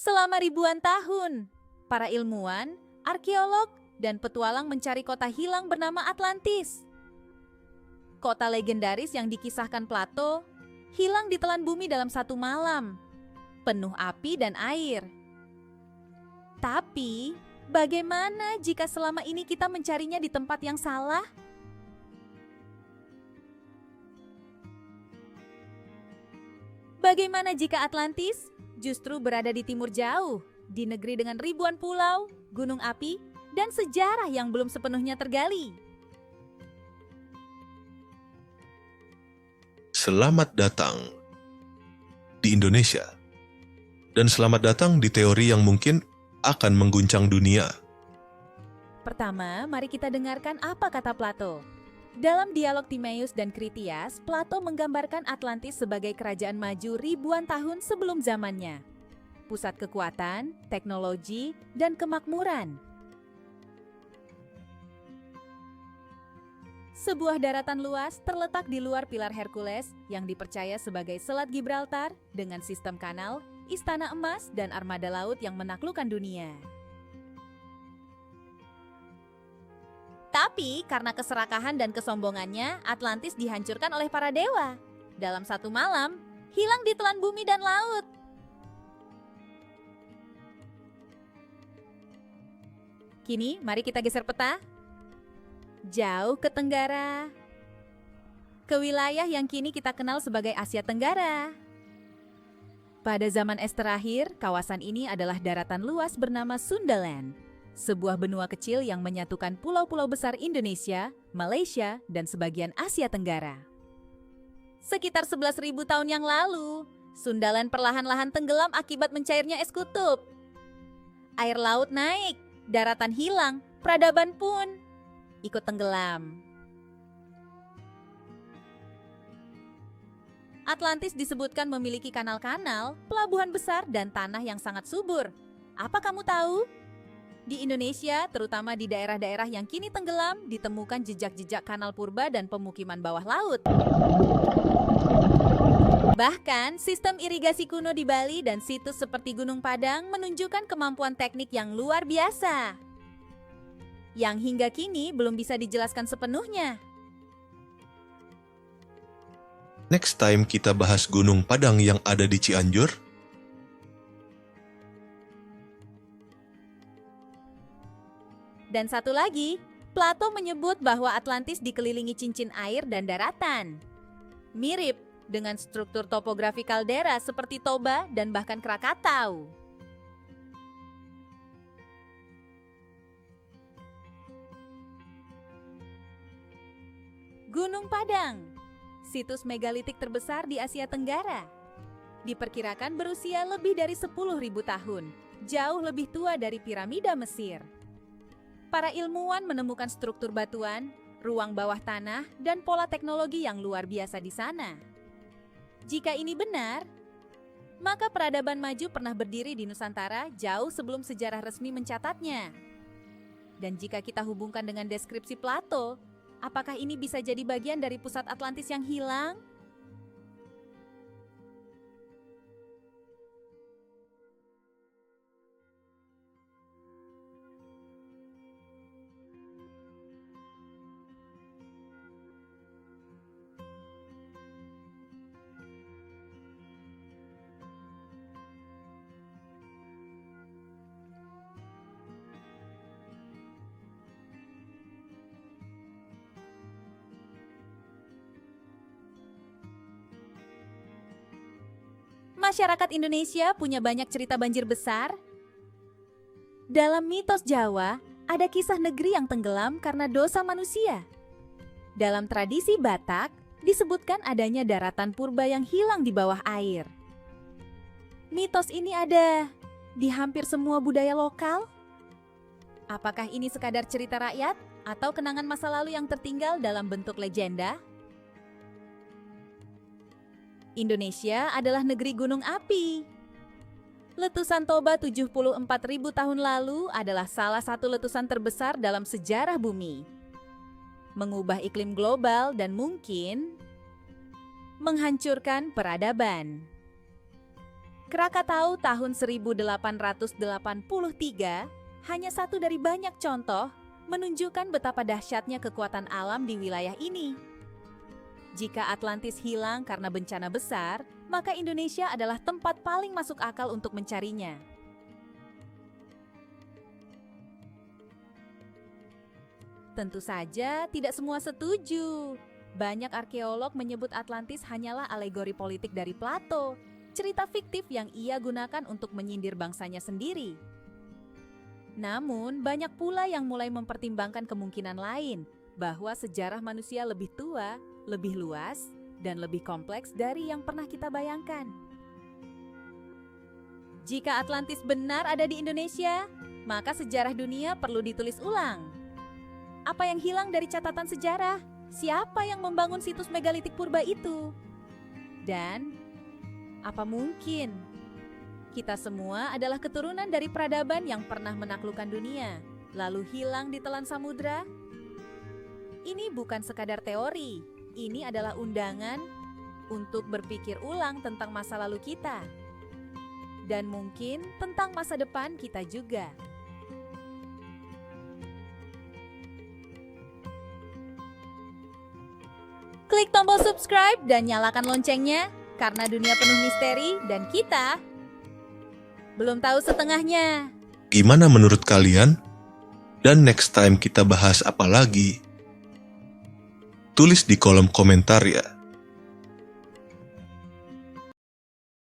Selama ribuan tahun, para ilmuwan, arkeolog, dan petualang mencari kota hilang bernama Atlantis. Kota legendaris yang dikisahkan Plato hilang ditelan bumi dalam satu malam, penuh api dan air. Tapi, bagaimana jika selama ini kita mencarinya di tempat yang salah? Bagaimana jika Atlantis justru berada di timur jauh, di negeri dengan ribuan pulau, gunung api, dan sejarah yang belum sepenuhnya tergali? Selamat datang di Indonesia, dan selamat datang di teori yang mungkin akan mengguncang dunia. Pertama, mari kita dengarkan apa kata Plato. Dalam dialog Timaeus dan Critias, Plato menggambarkan Atlantis sebagai kerajaan maju ribuan tahun sebelum zamannya. Pusat kekuatan, teknologi, dan kemakmuran. Sebuah daratan luas terletak di luar pilar Hercules yang dipercaya sebagai Selat Gibraltar dengan sistem kanal, istana emas, dan armada laut yang menaklukkan dunia. Tapi karena keserakahan dan kesombongannya, Atlantis dihancurkan oleh para dewa. Dalam satu malam, hilang ditelan bumi dan laut. Kini, mari kita geser peta. Jauh ke tenggara, ke wilayah yang kini kita kenal sebagai Asia Tenggara. Pada zaman es terakhir, kawasan ini adalah daratan luas bernama Sundaland, sebuah benua kecil yang menyatukan pulau-pulau besar Indonesia, Malaysia, dan sebagian Asia Tenggara. Sekitar 11.000 tahun yang lalu, Sundaland perlahan-lahan tenggelam akibat mencairnya es kutub. Air laut naik, daratan hilang, peradaban pun ikut tenggelam. Atlantis disebutkan memiliki kanal-kanal, pelabuhan besar, dan tanah yang sangat subur. Apa kamu tahu? Di Indonesia, terutama di daerah-daerah yang kini tenggelam, ditemukan jejak-jejak kanal purba dan pemukiman bawah laut. Bahkan, sistem irigasi kuno di Bali dan situs seperti Gunung Padang menunjukkan kemampuan teknik yang luar biasa, yang hingga kini belum bisa dijelaskan sepenuhnya. Next time kita bahas Gunung Padang yang ada di Cianjur. Dan satu lagi, Plato menyebut bahwa Atlantis dikelilingi cincin air dan daratan. Mirip dengan struktur topografi kaldera seperti Toba dan bahkan Krakatau. Gunung Padang, situs megalitik terbesar di Asia Tenggara. Diperkirakan berusia lebih dari 10.000 tahun, jauh lebih tua dari piramida Mesir. Para ilmuwan menemukan struktur batuan, ruang bawah tanah, dan pola teknologi yang luar biasa di sana. Jika ini benar, maka peradaban maju pernah berdiri di Nusantara jauh sebelum sejarah resmi mencatatnya. Dan jika kita hubungkan dengan deskripsi Plato, apakah ini bisa jadi bagian dari pusat Atlantis yang hilang? Masyarakat Indonesia punya banyak cerita banjir besar. Dalam mitos Jawa, ada kisah negeri yang tenggelam karena dosa manusia. Dalam tradisi Batak, disebutkan adanya daratan purba yang hilang di bawah air. Mitos ini ada di hampir semua budaya lokal. Apakah ini sekadar cerita rakyat atau kenangan masa lalu yang tertinggal dalam bentuk legenda? Indonesia adalah negeri gunung api. Letusan Toba 74.000 tahun lalu adalah salah satu letusan terbesar dalam sejarah bumi. Mengubah iklim global dan mungkin menghancurkan peradaban. Krakatau tahun 1883 hanya satu dari banyak contoh menunjukkan betapa dahsyatnya kekuatan alam di wilayah ini. Jika Atlantis hilang karena bencana besar, maka Indonesia adalah tempat paling masuk akal untuk mencarinya. Tentu saja tidak semua setuju. Banyak arkeolog menyebut Atlantis hanyalah alegori politik dari Plato, cerita fiktif yang ia gunakan untuk menyindir bangsanya sendiri. Namun, banyak pula yang mulai mempertimbangkan kemungkinan lain, bahwa sejarah manusia lebih tua, lebih luas, dan lebih kompleks dari yang pernah kita bayangkan. Jika Atlantis benar ada di Indonesia, maka sejarah dunia perlu ditulis ulang. Apa yang hilang dari catatan sejarah? Siapa yang membangun situs megalitik purba itu? Dan apa mungkin kita semua adalah keturunan dari peradaban yang pernah menaklukkan dunia, lalu hilang di telan samudra? Ini bukan sekadar teori, ini adalah undangan untuk berpikir ulang tentang masa lalu kita. Dan mungkin tentang masa depan kita juga. Klik tombol subscribe dan nyalakan loncengnya, karena dunia penuh misteri dan kita belum tahu setengahnya. Gimana menurut kalian? Dan next time kita bahas apa lagi? Tulis di kolom komentar ya.